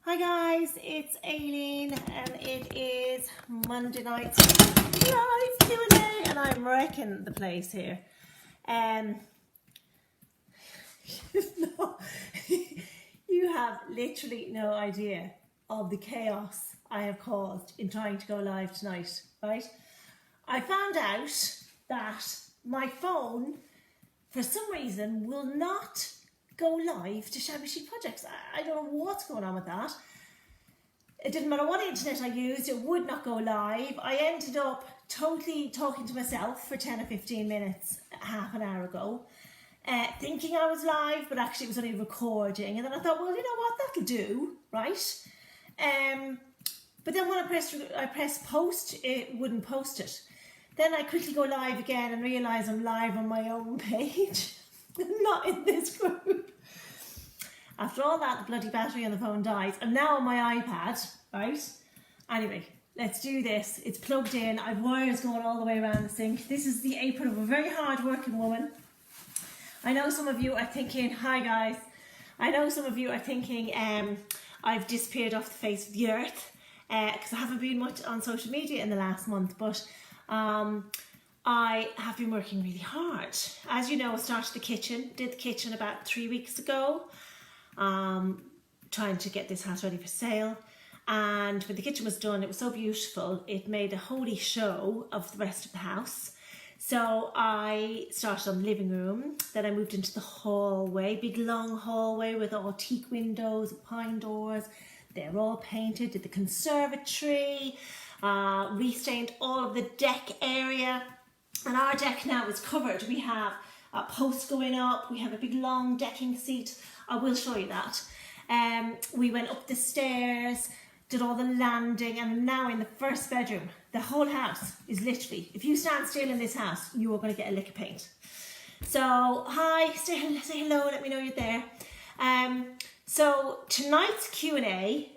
Hi guys, it's Aileen and it is Monday night's live Q&A and I'm wrecking the place here. No, you have literally no idea of the chaos I have caused in trying to go live tonight, right? I found out that my phone, for some reason, will not go live to Shabby Chic projects. I don't know what's going on with that. It didn't matter what internet I used, it would not go live. I ended up totally talking to myself for 10 or 15 minutes half an hour ago, thinking I was live, but actually it was only recording. And then I thought, well, you know what, that'll do, right? But then when I pressed post, it wouldn't post it. Then I quickly go live again and realise I'm live on my own page. Not in this group. After all that, the bloody battery on the phone dies. I'm now on my iPad, right? Anyway, let's do this. It's plugged in. I've wires going all the way around the sink. This is the apron of a very hard-working woman. I know some of you are thinking, hi guys. I know some of you are thinking I've disappeared off the face of the earth because I haven't been much on social media in the last month, but I have been working really hard. As you know, I started the kitchen, did the kitchen about 3 weeks ago, trying to get this house ready for sale. And when the kitchen was done, it was so beautiful, it made a holy show of the rest of the house. So I started on the living room, then I moved into the hallway, big long hallway with all teak windows, pine doors. They're all painted, did the conservatory, restained all of the deck area. And our deck now is covered. We have a post going up. We have a big long decking seat. I will show you that. We went up the stairs, did all the landing, and I'm now in the first bedroom. The whole house is literally, if you stand still in this house, you are going to get a lick of paint. So, hi, say hello, let me know you're there. So tonight's Q&A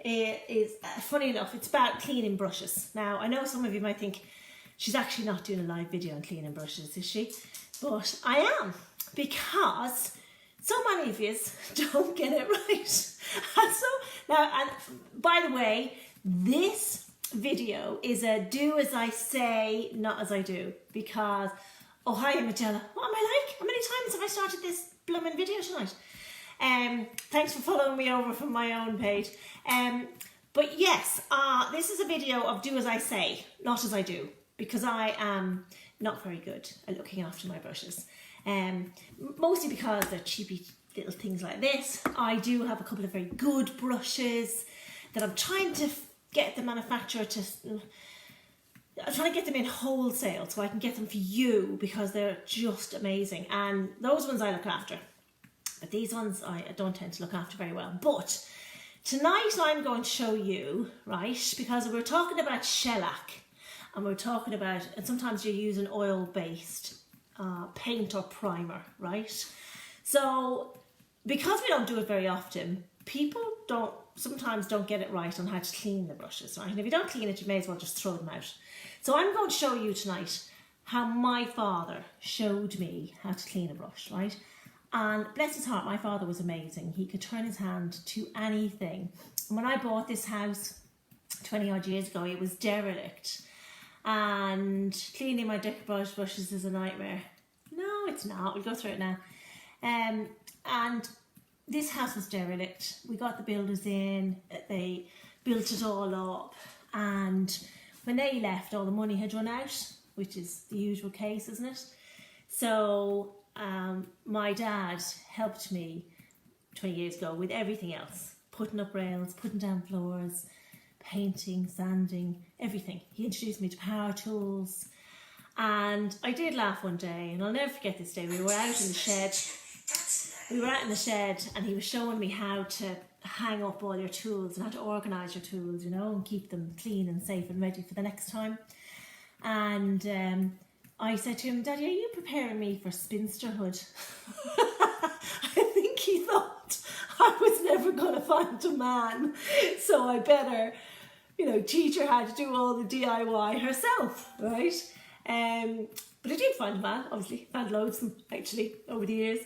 is, funny enough, it's about cleaning brushes. Now, I know some of you might think, she's actually not doing a live video on cleaning brushes, is she? But I am, because so many of you don't get it right. And by the way, this video is a do as I say, not as I do. Because, oh hi Magella, what am I like? How many times have I started this blooming video tonight? Thanks for following me over from my own page. But yes, this is a video of do as I say, not as I do. Because I am not very good at looking after my brushes. Mostly because they're cheapy little things like this. I do have a couple of very good brushes that I'm trying to get the manufacturer to... I'm trying to get them in wholesale so I can get them for you because they're just amazing. And those ones I look after. But these ones I don't tend to look after very well. But tonight I'm going to show you, right, because we're talking about shellac. And we're talking about, and sometimes you use an oil-based paint or primer, right? So, because we don't do it very often, people sometimes don't get it right on how to clean the brushes, right? And if you don't clean it, you may as well just throw them out. So I'm going to show you tonight how my father showed me how to clean a brush, right? And bless his heart, my father was amazing. He could turn his hand to anything. And when I bought this house 20 odd years ago, it was derelict. And cleaning my decoupage brushes is a nightmare. No, it's not. We'll go through it now. And this house was derelict. We got the builders in. They built it all up. And when they left, all the money had run out, which is the usual case, isn't it? So my dad helped me 20 years ago with everything else. Putting up rails, putting down floors, painting, sanding, everything. He introduced me to power tools. And I did laugh one day, and I'll never forget this day. We were out in the shed. And he was showing me how to hang up all your tools and how to organise your tools, you know, and keep them clean and safe and ready for the next time. And I said to him, Daddy, are you preparing me for spinsterhood? I think he thought I was never going to find a man, so I better, you know, teach her how to do all the DIY herself, right? But I did find a man, obviously. Found loads of them, actually, over the years.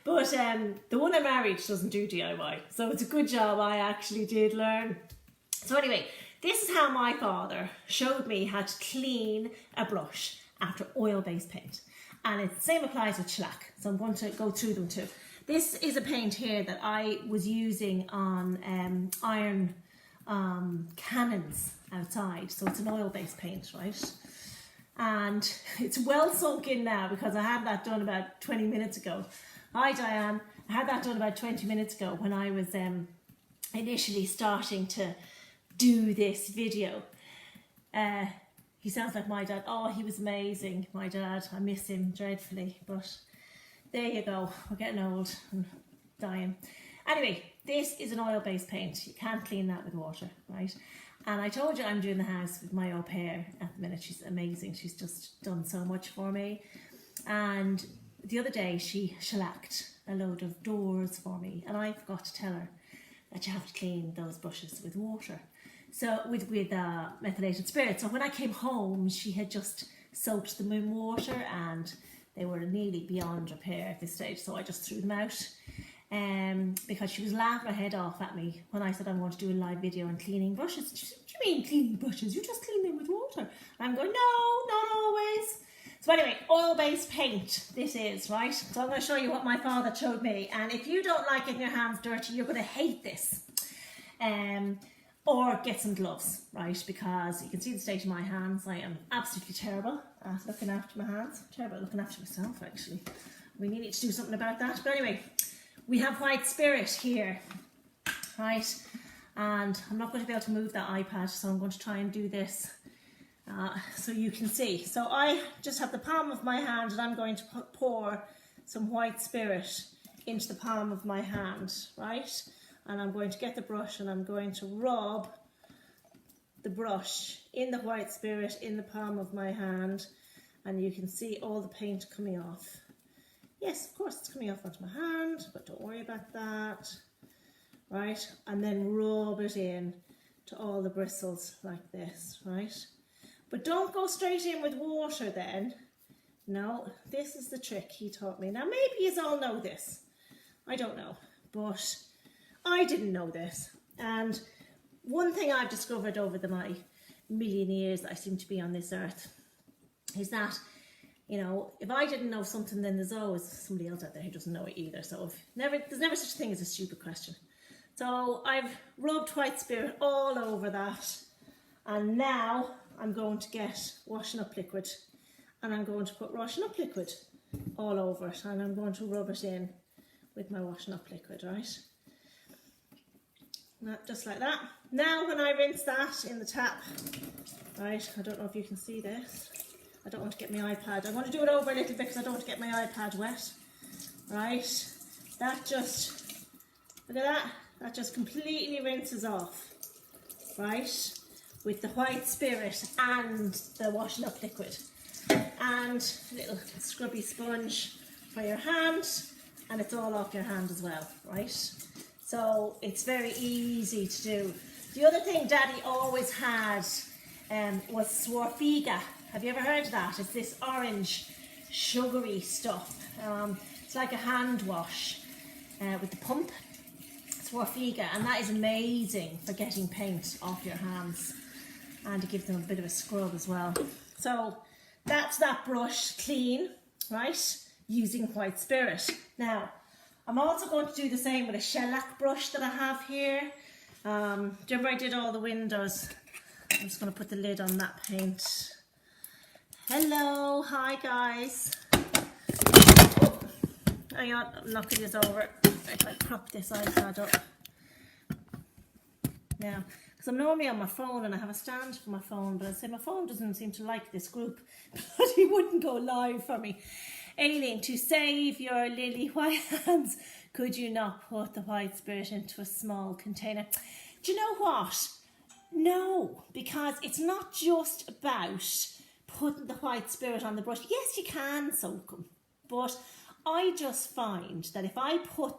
But the one I married doesn't do DIY. So it's a good job I actually did learn. So anyway, this is how my father showed me how to clean a brush after oil-based paint. And the same applies with shellac. So I'm going to go through them too. This is a paint here that I was using on iron cannons outside. So it's an oil-based paint, right? And it's well sunk in now because I had that done about 20 minutes ago. Hi Diane, I had that done about 20 minutes ago when I was initially starting to do this video. He sounds like my dad. Oh, he was amazing, my dad. I miss him dreadfully, but there you go. We're getting old and dying. Anyway, this is an oil-based paint. You can't clean that with water, right? And I told you I'm doing the house with my au pair at the minute. She's amazing. She's just done so much for me. And the other day she shellacked a load of doors for me, and I forgot to tell her that you have to clean those brushes with water. So with methylated spirit. So when I came home, she had just soaked them in water and they were nearly beyond repair at this stage. So I just threw them out because she was laughing her head off at me when I said I'm going to do a live video on cleaning brushes. She said, what do you mean cleaning brushes? You just clean them with water. And I'm going, no, not always. So anyway, oil-based paint, this is, right? So I'm going to show you what my father showed me. And if you don't like getting your hands dirty, you're going to hate this. Or get some gloves, right? Because you can see the state of my hands. I am absolutely terrible at looking after my hands. Terrible at looking after myself, actually. We need to do something about that. But anyway, we have white spirit here, right? And I'm not going to be able to move that iPad, so I'm going to try and do this so you can see. So I just have the palm of my hand and I'm going to pour some white spirit into the palm of my hand, right? And I'm going to get the brush and I'm going to rub the brush in the white spirit in the palm of my hand, and you can see all the paint coming off. Yes, of course it's coming off onto my hand, but don't worry about that, right? And then rub it in to all the bristles like this, right? But don't go straight in with water then. No, this is the trick he taught me. Now maybe you all know this, I don't know, but I didn't know this. And one thing I've discovered over my million years that I seem to be on this earth is that, you know, if I didn't know something, then there's always somebody else out there who doesn't know it either. So there's never such a thing as a stupid question. So I've rubbed white spirit all over that. And now I'm going to get washing up liquid. And I'm going to put washing up liquid all over it. And I'm going to rub it in with my washing up liquid, right? Just like that. Now when I rinse that in the tap, right, I don't know if you can see this. I don't want to get my iPad. I want to do it over a little bit because I don't want to get my iPad wet. Right, that just, look at that, that just completely rinses off, right, with the white spirit and the washing up liquid. And a little scrubby sponge for your hand, and it's all off your hand as well, right? So it's very easy to do. The other thing Daddy always had was swarfiga. Have you ever heard of that? It's this orange sugary stuff. It's like a hand wash with the pump. Swarfiga, and that is amazing for getting paint off your hands and to give them a bit of a scrub as well. So that's that brush clean, right? Using white spirit. Now, I'm also going to do the same with a shellac brush that I have here. Do you remember I did all the windows? I'm just going to put the lid on that paint. Hello, hi guys. Oh, hang on, I'm knocking this over. If I prop this iPad up. Now, because I'm normally on my phone and I have a stand for my phone, but I say my phone doesn't seem to like this group, but it wouldn't go live for me. Aileen, to save your lily white hands, could you not put the white spirit into a small container? Do you know what? No, because it's not just about putting the white spirit on the brush. Yes, you can soak them, but I just find that if I put,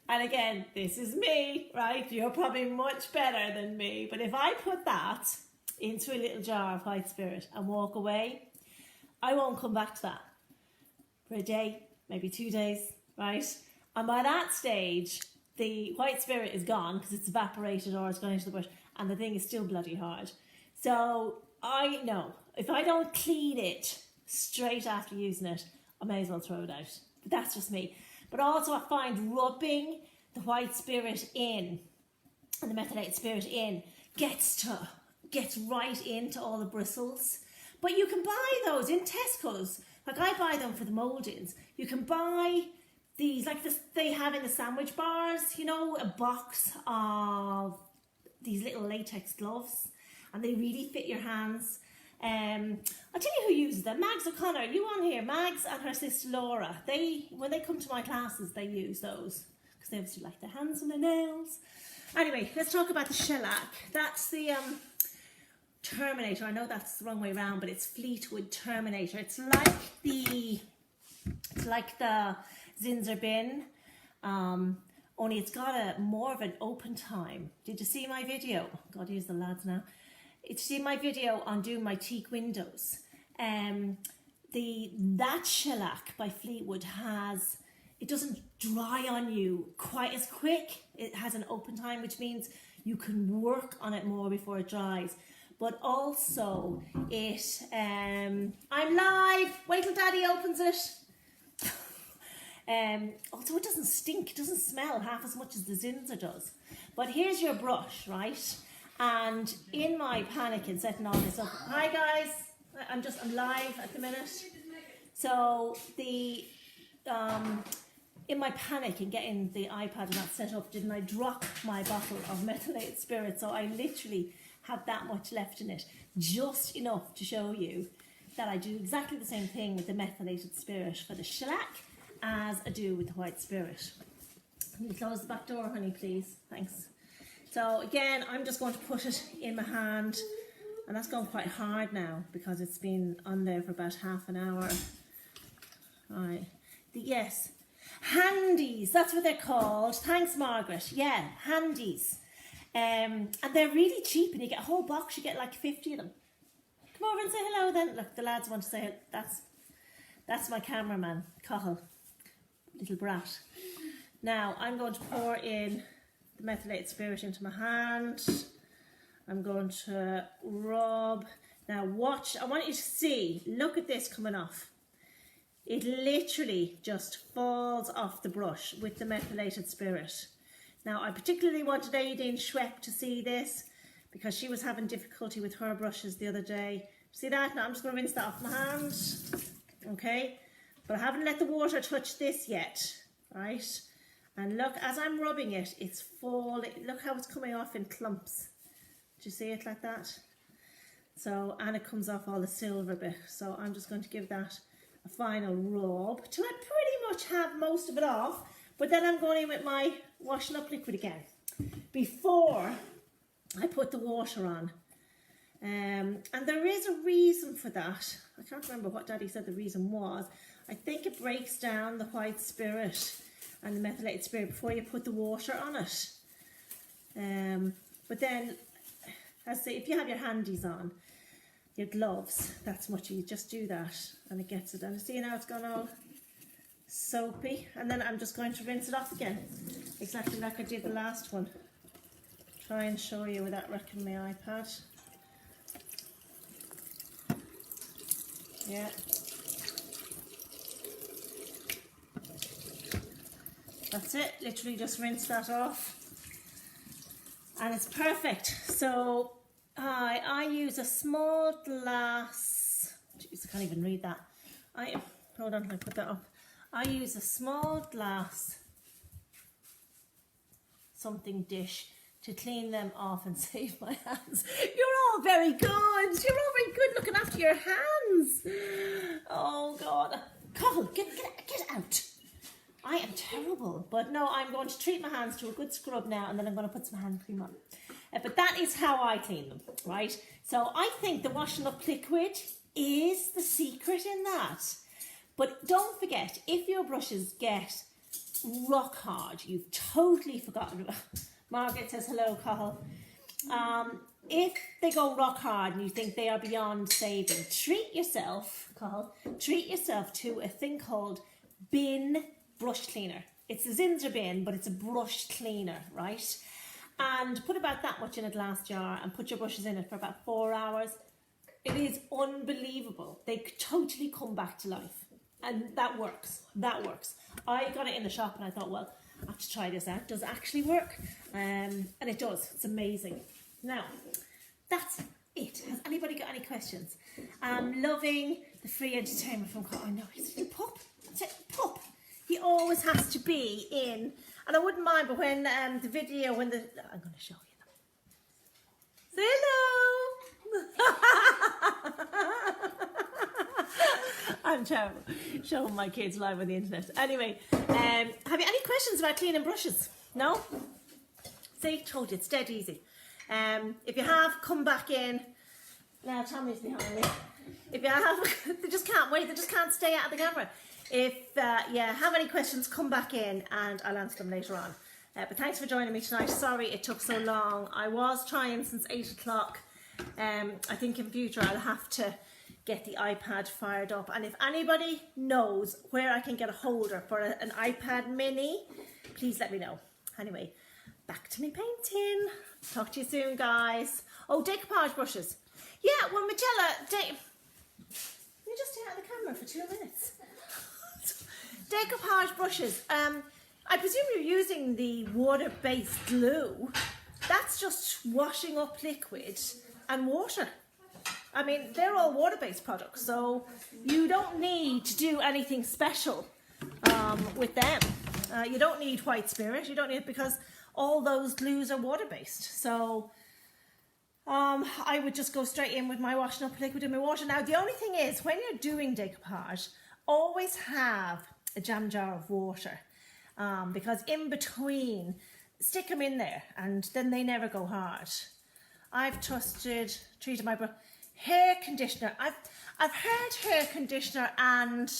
and again, this is me, right? You're probably much better than me, but if I put that into a little jar of white spirit and walk away, I won't come back to that for a day, maybe 2 days, right? And by that stage, the white spirit is gone because it's evaporated or it's gone into the bush, and the thing is still bloody hard. So I know, if I don't clean it straight after using it, I may as well throw it out. But that's just me. But also I find rubbing the white spirit in and the methylated spirit in gets right into all the bristles. But you can buy those in Tesco's. Like I buy them for the mouldings. You can buy these, like this, they have in the sandwich bars, you know, a box of these little latex gloves, and they really fit your hands. I'll tell you who uses them. Mags O'Connor, you on here? Mags and her sister Laura. When they come to my classes, they use those because they obviously like their hands and their nails. Anyway, let's talk about the shellac. That's the Terminator. I know that's the wrong way around, but it's Fleetwood Terminator. It's like the Zinsser bin, only it's got a more of an open time. Did you see my video? God, here's the lads now. Did you see my video on doing my teak windows? That shellac by Fleetwood it doesn't dry on you quite as quick. It has an open time, which means you can work on it more before it dries. But also I'm live, wait till Daddy opens it. Also it doesn't stink, it doesn't smell half as much as the Zinsser does. But here's your brush, right? And in my panic in setting all this up, hi guys, I'm live at the minute. So in my panic in getting the iPad and that set up, didn't I drop my bottle of methylated spirit? So I literally have that much left in it, just enough to show you that I do exactly the same thing with the methylated spirit for the shellac as I do with the white spirit. Can you close the back door, honey, please? Thanks. So again, I'm just going to put it in my hand, and that's gone quite hard now because it's been on there for about half an hour. All right. Yes, handies, that's what they're called. Thanks, Margaret. Yeah, handies. And they're really cheap, and you get a whole box, you get like 50 of them. Come over and say hello then. Look, the lads want to say that's my cameraman, Cathal, little brat. Now I'm going to pour in the methylated spirit into my hand. I'm going to rub. Now watch, I want you to see, look at this coming off. It literally just falls off the brush with the methylated spirit. Now I particularly wanted Aideen Schwepp to see this because she was having difficulty with her brushes the other day. See that? Now I'm just going to rinse that off my hand. Okay, but I haven't let the water touch this yet, right? And look, as I'm rubbing it, it's falling. Look how it's coming off in clumps. Do you see it like that? So, and it comes off all the silver bit. So I'm just going to give that a final rub till I pretty much have most of it off. But then I'm going in with my washing up liquid again before I put the water on. And there is a reason for that. I can't remember what Daddy said the reason was. I think it breaks down the white spirit and the methylated spirit before you put the water on it. But then, as I say, if you have your handies on, your gloves, that's much, you just do that and it gets it. And see now it's gone all soapy, and then I'm just going to rinse it off again, exactly like I did the last one. Try and show you without wrecking my iPad. Yeah. That's it, literally just rinse that off. And it's perfect. So I use a small glass, jeez, I can't even read that. Hold on, I put that up. I use a small glass something dish to clean them off and save my hands. You're all very good. You're all very good looking after your hands. Oh God. Cathal, get out. I am terrible. But no, I'm going to treat my hands to a good scrub now, and then I'm going to put some hand cream on. But that is how I clean them, right? So I think the washing up liquid is the secret in that. But don't forget, if your brushes get rock hard, you've totally forgotten about. Margaret says hello, Cathal. If they go rock hard and you think they are beyond saving, treat yourself to a thing called bin brush cleaner. It's a Zinsser bin, but it's a brush cleaner, right? And put about that much in a glass jar and put your brushes in it for about 4 hours. It is unbelievable. They totally come back to life. And that works. That works. I got it in the shop and I thought, well, I have to try this out. Does it actually work? And it does. It's amazing. Now, that's it. Has anybody got any questions? I'm loving the free entertainment from Carl. I know, he's a pup. That's it, pup. He always has to be in. And I wouldn't mind, but when the video, I'm going to show you them. Say hello. I'm terrible showing my kids live on the internet. Anyway, have you any questions about cleaning brushes? No? See, told you, it's dead easy. If you have, come back in. Now Tommy's behind me. If you have, they just can't wait. They just can't stay out of the camera. If you have any questions, come back in and I'll answer them later on. But thanks for joining me tonight. Sorry it took so long. I was trying since 8 o'clock. I think in future I'll have to get the iPad fired up. And if anybody knows where I can get a holder for an iPad mini, please let me know. Anyway, back to me painting. Talk to you soon, guys. Oh, decoupage brushes. Yeah, well, Magella, you just stay out of the camera for 2 minutes. Decoupage brushes. I presume you're using the water-based glue. That's just washing up liquid and water. I mean, they're all water-based products, so you don't need to do anything special with them. You don't need white spirit. You don't need it because all those glues are water-based. So I would just go straight in with my washing up liquid in my water. Now, the only thing is, when you're doing decoupage, always have a jam jar of water because in between, stick them in there and then they never go hard. I've treated my hair conditioner. I've heard hair conditioner and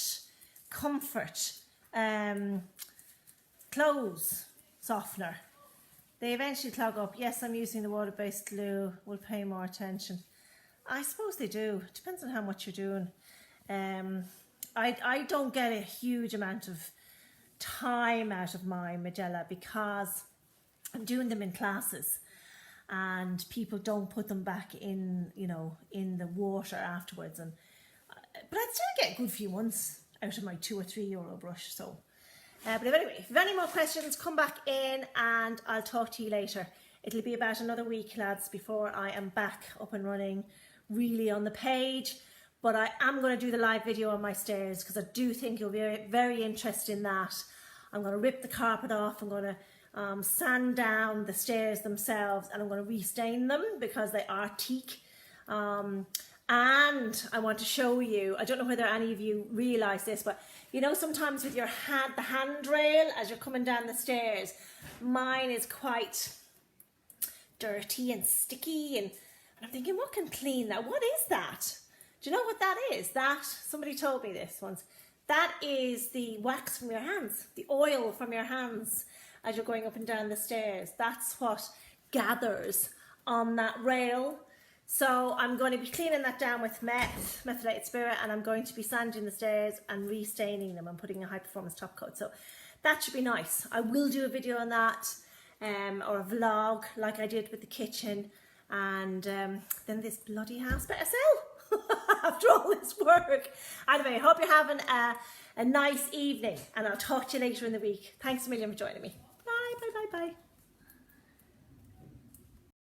comfort clothes softener, they eventually clog up. Yes, I'm using the water-based glue. We'll pay more attention. I suppose they do. It depends on how much you're doing. I don't get a huge amount of time out of my Magella because I'm doing them in classes and people don't put them back in, you know, in the water afterwards. And but I'd still get a good few months out of my €2 or €3 brush. So, but anyway, if you have any more questions, come back in and I'll talk to you later. It'll be about another week, lads, before I am back up and running really on the page. But I am going to do the live video on my stairs because I do think you'll be very interested in that. I'm going to rip the carpet off. I'm going to sand down the stairs themselves and I'm going to restain them because they are teak. And I want to show you, I don't know whether any of you realise this, but you know, sometimes with your hand, the handrail as you're coming down the stairs, mine is quite dirty and sticky, and I'm thinking, what can clean that? What is that? Do you know what that is? That, somebody told me this once, that is the wax from your hands, the oil from your hands as you're going up and down the stairs. That's what gathers on that rail. So I'm going to be cleaning that down with methylated spirit, and I'm going to be sanding the stairs and restaining them and putting a high performance top coat. So that should be nice. I will do a video on that, or a vlog like I did with the kitchen, and then this bloody house better sell after all this work. Anyway, I hope you're having a nice evening, and I'll talk to you later in the week. Thanks a million for joining me. Bye, bye, bye, bye.